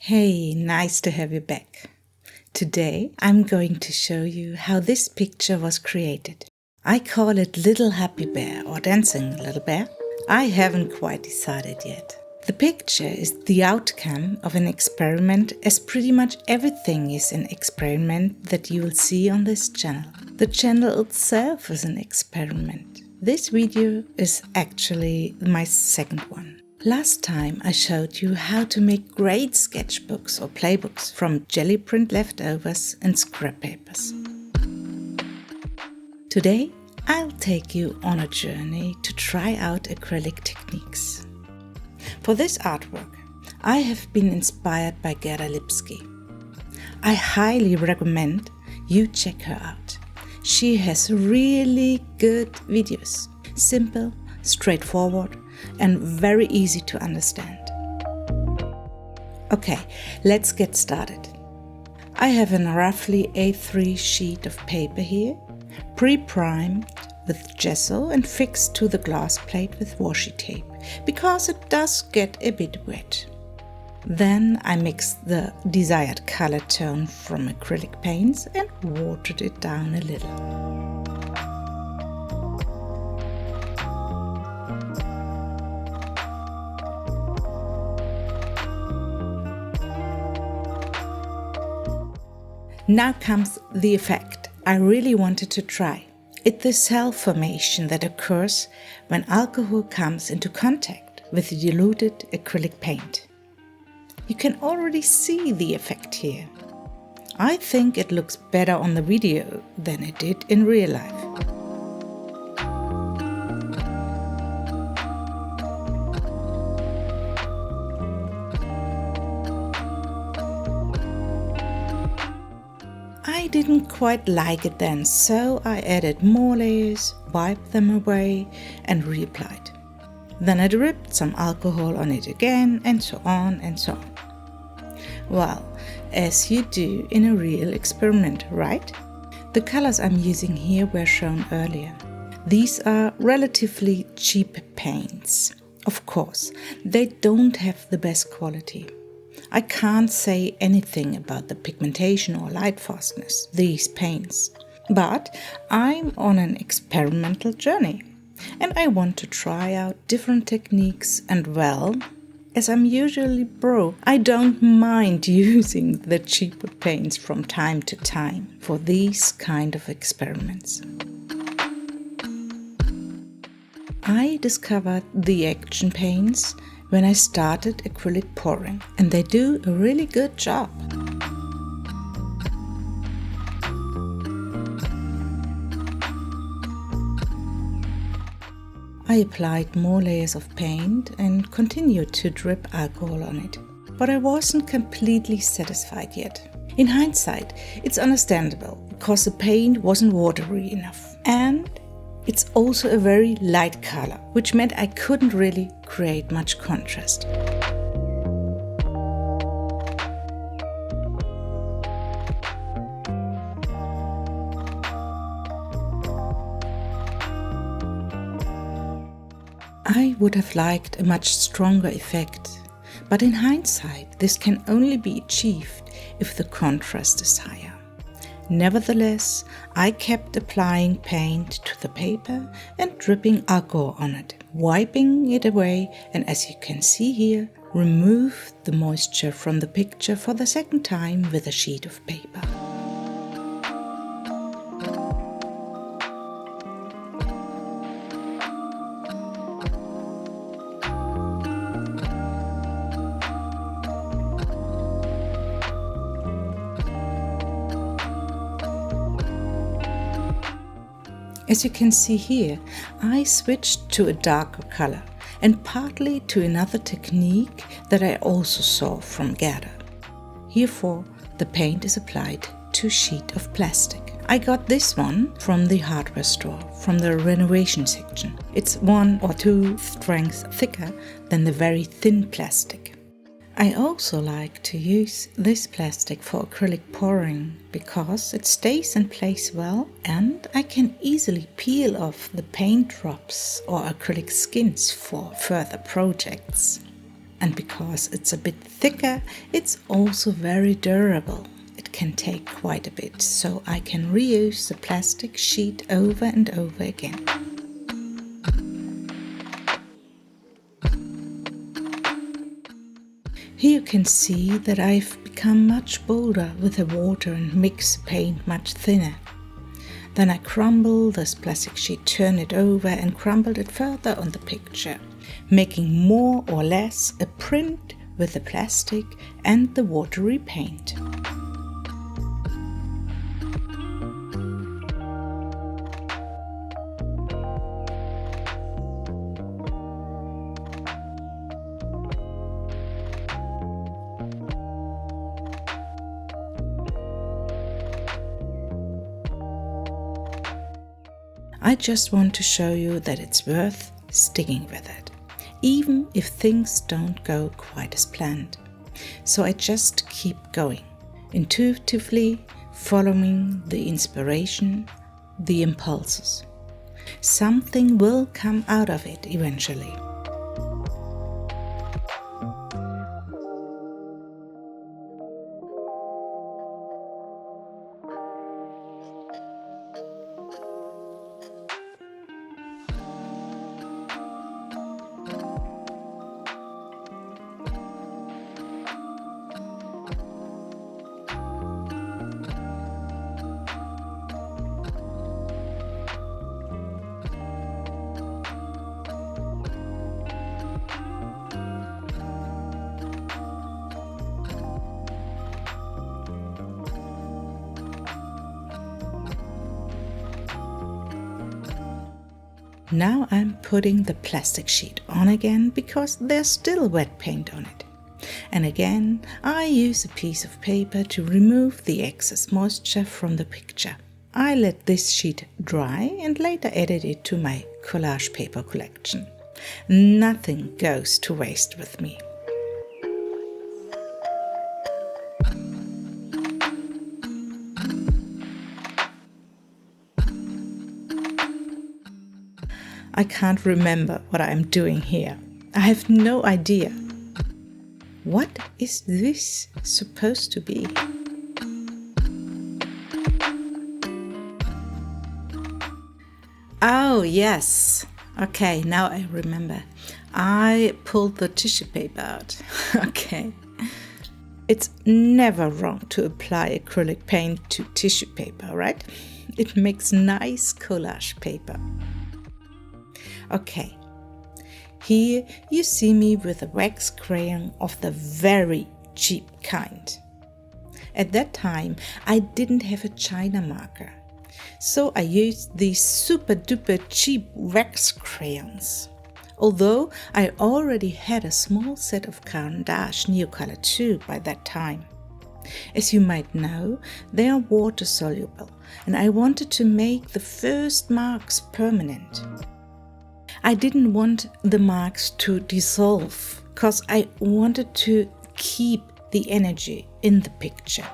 Hey, nice to have you back. Today I'm going to show you how this picture was created. I call it Little Happy Bear or Dancing Little Bear. I haven't quite decided yet. The picture is the outcome of an experiment, as pretty much everything is an experiment that you will see on this channel. The channel itself is an experiment. This video is actually my second one. Last time I showed you how to make great sketchbooks or playbooks from jelly print leftovers and scrap papers. Today I'll take you on a journey to try out acrylic techniques. For this artwork I have been inspired by Gerda Lipski. I highly recommend you check her out. She has really good videos, simple, straightforward, and very easy to understand. Okay, let's get started. I have a roughly A3 sheet of paper here, pre-primed with gesso and fixed to the glass plate with washi tape, because it does get a bit wet. Then I mixed the desired color tone from acrylic paints and watered it down a little. Now comes the effect I really wanted to try. It's the cell formation that occurs when alcohol comes into contact with the diluted acrylic paint. You can already see the effect here. I think it looks better on the video than it did in real life. I didn't quite like it then, so I added more layers, wiped them away and reapplied. Then I dripped some alcohol on it again, and so on and so on. Well, as you do in a real experiment, right? The colors I'm using here were shown earlier. These are relatively cheap paints. Of course, they don't have the best quality. I can't say anything about the pigmentation or light fastness, these paints. But I'm on an experimental journey and I want to try out different techniques, and well, as I'm usually broke, I don't mind using the cheaper paints from time to time for these kind of experiments. I discovered the action paints when I started acrylic pouring, and they do a really good job. I applied more layers of paint and continued to drip alcohol on it, but I wasn't completely satisfied yet. In hindsight, it's understandable because the paint wasn't watery enough, and it's also a very light color, which meant I couldn't really create much contrast. I would have liked a much stronger effect, but in hindsight this can only be achieved if the contrast is higher. Nevertheless, I kept applying paint to the paper and dripping alcohol on it, wiping it away, and as you can see here, removed the moisture from the picture for the second time with a sheet of paper. As you can see here, I switched to a darker color and partly to another technique that I also saw from Gerda. Herefore, the paint is applied to a sheet of plastic. I got this one from the hardware store, from the renovation section. It's 1 or 2 strengths thicker than the very thin plastic. I also like to use this plastic for acrylic pouring because it stays in place well and I can easily peel off the paint drops or acrylic skins for further projects. And because it's a bit thicker, it's also very durable. It can take quite a bit, so I can reuse the plastic sheet over and over again. Here you can see that I've become much bolder with the water and mix the paint much thinner. Then I crumble this plastic sheet, turn it over and crumbled it further on the picture, making more or less a print with the plastic and the watery paint. I just want to show you that it's worth sticking with it, even if things don't go quite as planned. So I just keep going, intuitively following the inspiration, the impulses. Something will come out of it eventually. Now I'm putting the plastic sheet on again because there's still wet paint on it. And again, I use a piece of paper to remove the excess moisture from the picture. I let this sheet dry and later added it to my collage paper collection. Nothing goes to waste with me. I can't remember what I'm doing here. I have no idea. What is this supposed to be? Oh, yes. Okay, now I remember. I pulled the tissue paper out. Okay. It's never wrong to apply acrylic paint to tissue paper, right? It makes nice collage paper. Okay, here you see me with a wax crayon of the very cheap kind. At that time, I didn't have a China marker, so I used these super duper cheap wax crayons. Although I already had a small set of Caran d'Ache Neocolor 2 by that time. As you might know, they are water soluble, and I wanted to make the first marks permanent. I didn't want the marks to dissolve because I wanted to keep the energy in the picture.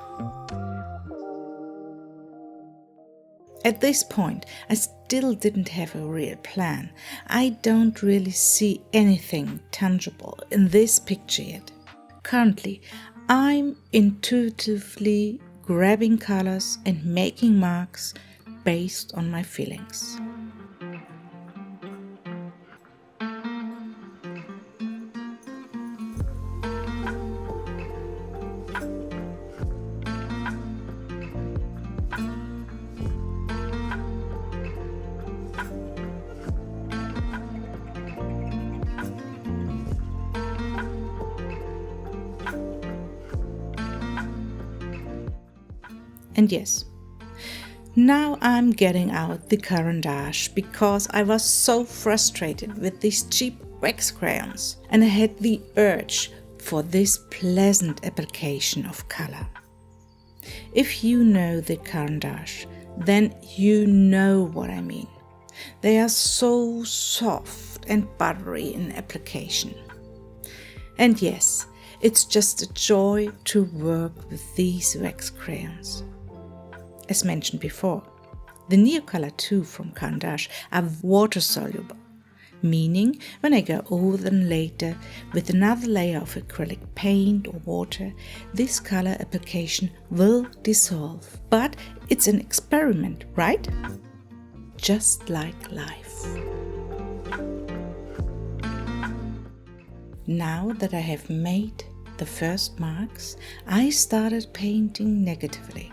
At this point, I still didn't have a real plan. I don't really see anything tangible in this picture yet. Currently, I'm intuitively grabbing colors and making marks based on my feelings. And yes, now I'm getting out the Caran d'Ache because I was so frustrated with these cheap wax crayons and I had the urge for this pleasant application of color. If you know the Caran d'Ache, then you know what I mean. They are so soft and buttery in application. And yes, it's just a joy to work with these wax crayons. As mentioned before, the Neocolor 2 from Caran d'Ache are water soluble, meaning when I go over them later with another layer of acrylic paint or water, this color application will dissolve. But it's an experiment, right? Just like life. Now that I have made the first marks, I started painting negatively.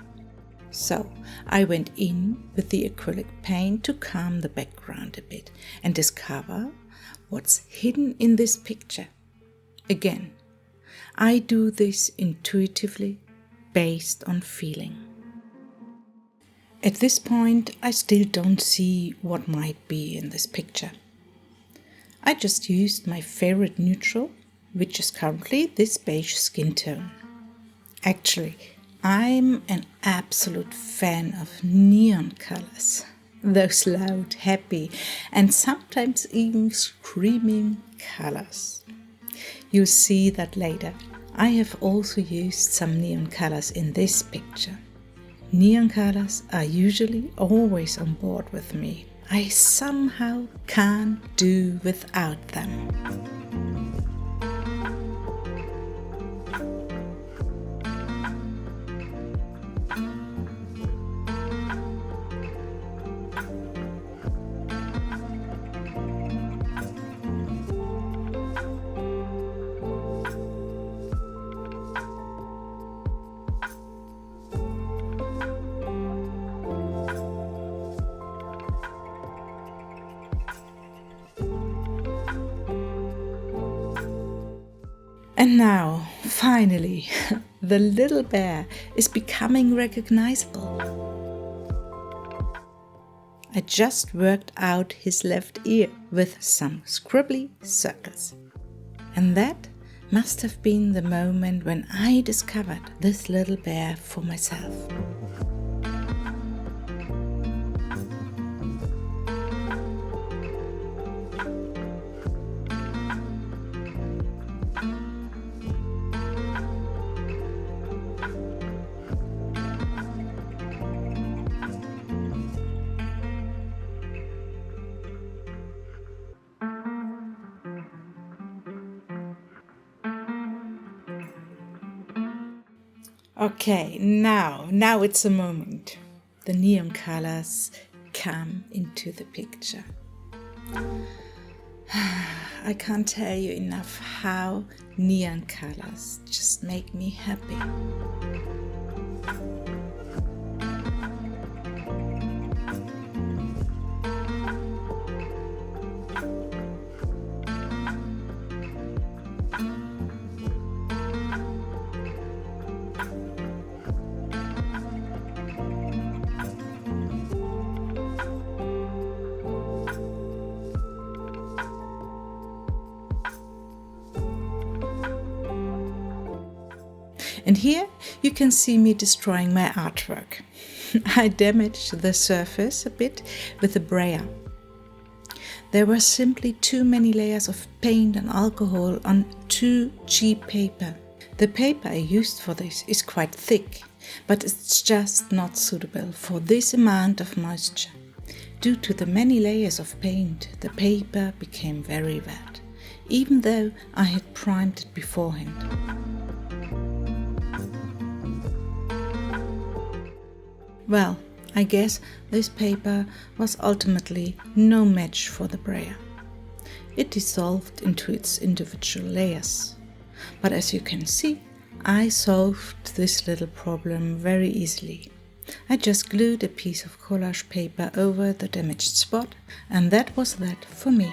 So I went in with the acrylic paint to calm the background a bit and discover what's hidden in this picture. Again, I do this intuitively based on feeling. At this point, I still don't see what might be in this picture. I just used my favorite neutral, which is currently this beige skin tone. Actually, I'm an absolute fan of neon colors. Those loud, happy, and sometimes even screaming colors. You'll see that later. I have also used some neon colors in this picture. Neon colors are usually always on board with me. I somehow can't do without them. And now, finally, the little bear is becoming recognizable. I just worked out his left ear with some scribbly circles. And that must have been the moment when I discovered this little bear for myself. Okay, now it's a moment. The neon colors come into the picture. I can't tell you enough how neon colors just make me happy. And here you can see me destroying my artwork. I damaged the surface a bit with a brayer. There were simply too many layers of paint and alcohol on too cheap paper. The paper I used for this is quite thick, but it's just not suitable for this amount of moisture. Due to the many layers of paint, the paper became very wet, even though I had primed it beforehand. Well, I guess this paper was ultimately no match for the brayer. It dissolved into its individual layers. But as you can see, I solved this little problem very easily. I just glued a piece of collage paper over the damaged spot, and that was that for me.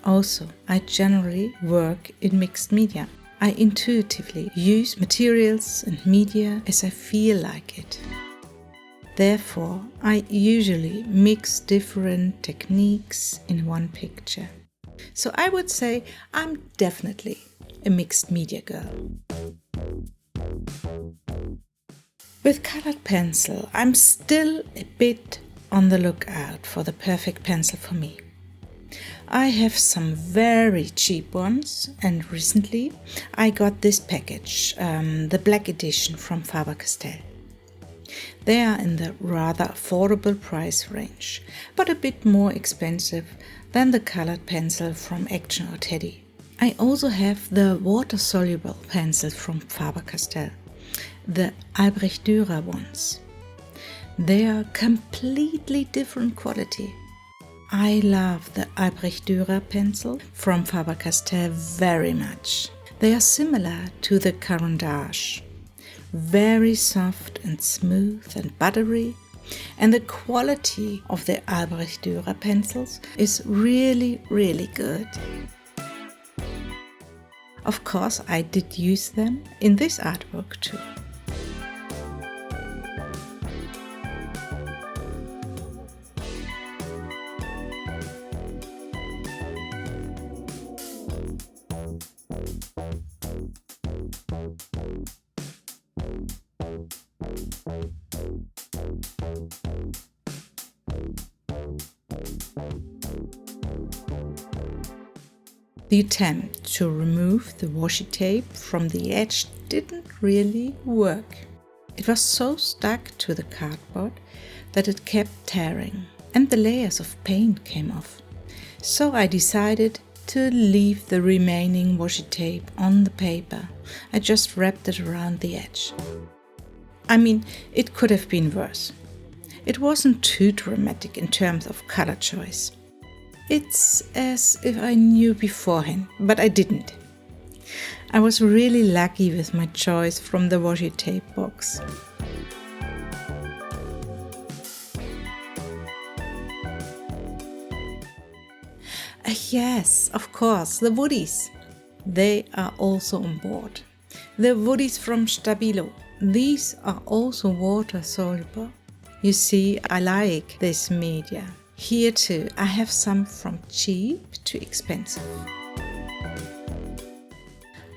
Also, I generally work in mixed media. I intuitively use materials and media as I feel like it. Therefore, I usually mix different techniques in one picture. So I would say I'm definitely a mixed media girl. With colored pencil, I'm still a bit on the lookout for the perfect pencil for me. I have some very cheap ones, and recently I got this package, the black edition from Faber-Castell. They are in the rather affordable price range, but a bit more expensive than the colored pencil from Action or Teddy. I also have the water-soluble pencils from Faber-Castell, the Albrecht Dürer ones. They are completely different quality. I love the Albrecht Dürer pencil from Faber-Castell very much. They are similar to the Caran d'Ache, very soft and smooth and buttery, and the quality of the Albrecht Dürer pencils is really, really good. Of course, I did use them in this artwork too. The attempt to remove the washi tape from the edge didn't really work. It was so stuck to the cardboard that it kept tearing and the layers of paint came off. So I decided to leave the remaining washi tape on the paper. I just wrapped it around the edge. I mean, it could have been worse. It wasn't too dramatic in terms of color choice. It's as if I knew beforehand, but I didn't. I was really lucky with my choice from the washi tape box. Yes, of course, the woodies. They are also on board. The woodies from Stabilo. These are also water soluble. You see, I like this media. Here too, I have some from cheap to expensive.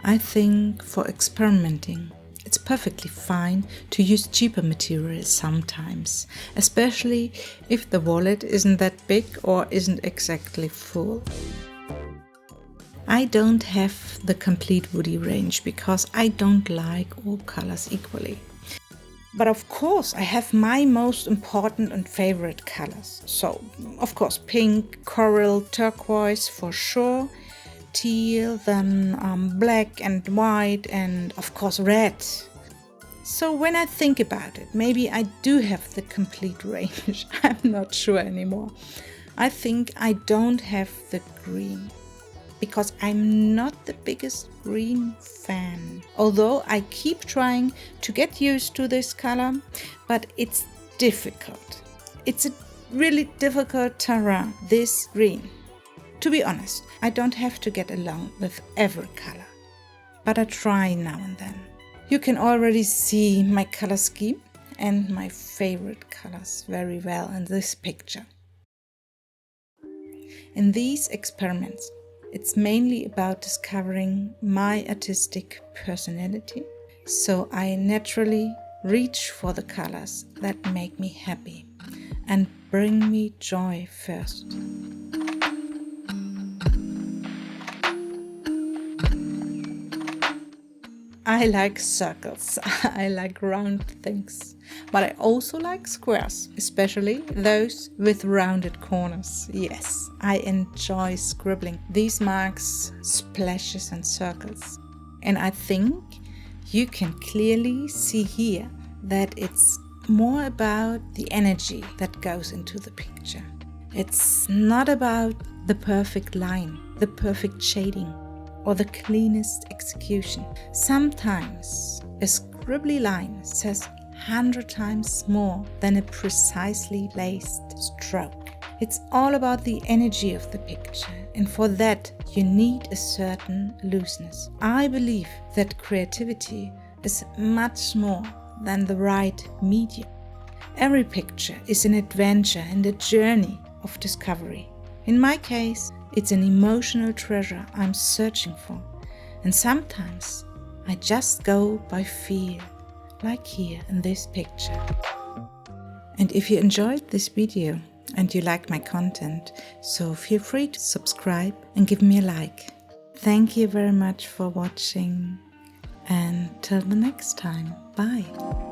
I think for experimenting, it's perfectly fine to use cheaper materials sometimes, especially if the wallet isn't that big or isn't exactly full. I don't have the complete woody range because I don't like all colors equally. But of course, I have my most important and favorite colors. So, of course, pink, coral, turquoise for sure, teal, then black and white, and of course red. So when I think about it, maybe I do have the complete range. I'm not sure anymore. I think I don't have the green, because I'm not the biggest green fan. Although I keep trying to get used to this color, but it's difficult. It's a really difficult terrain, this green. To be honest, I don't have to get along with every color, but I try now and then. You can already see my color scheme and my favorite colors very well in this picture. In these experiments, it's mainly about discovering my artistic personality, so I naturally reach for the colors that make me happy and bring me joy first. I like circles, I like round things, but I also like squares, especially those with rounded corners. Yes, I enjoy scribbling these marks, splashes and circles. And I think you can clearly see here that it's more about the energy that goes into the picture. It's not about the perfect line, the perfect shading, or the cleanest execution. Sometimes a scribbly line says 100 times more than a precisely laced stroke. It's all about the energy of the picture, and for that you need a certain looseness. I believe that creativity is much more than the right medium. Every picture is an adventure and a journey of discovery. In my case, it's an emotional treasure I'm searching for, and sometimes I just go by feel, like here in this picture. And if you enjoyed this video and you like my content, so feel free to subscribe and give me a like. Thank you very much for watching, and till the next time, bye.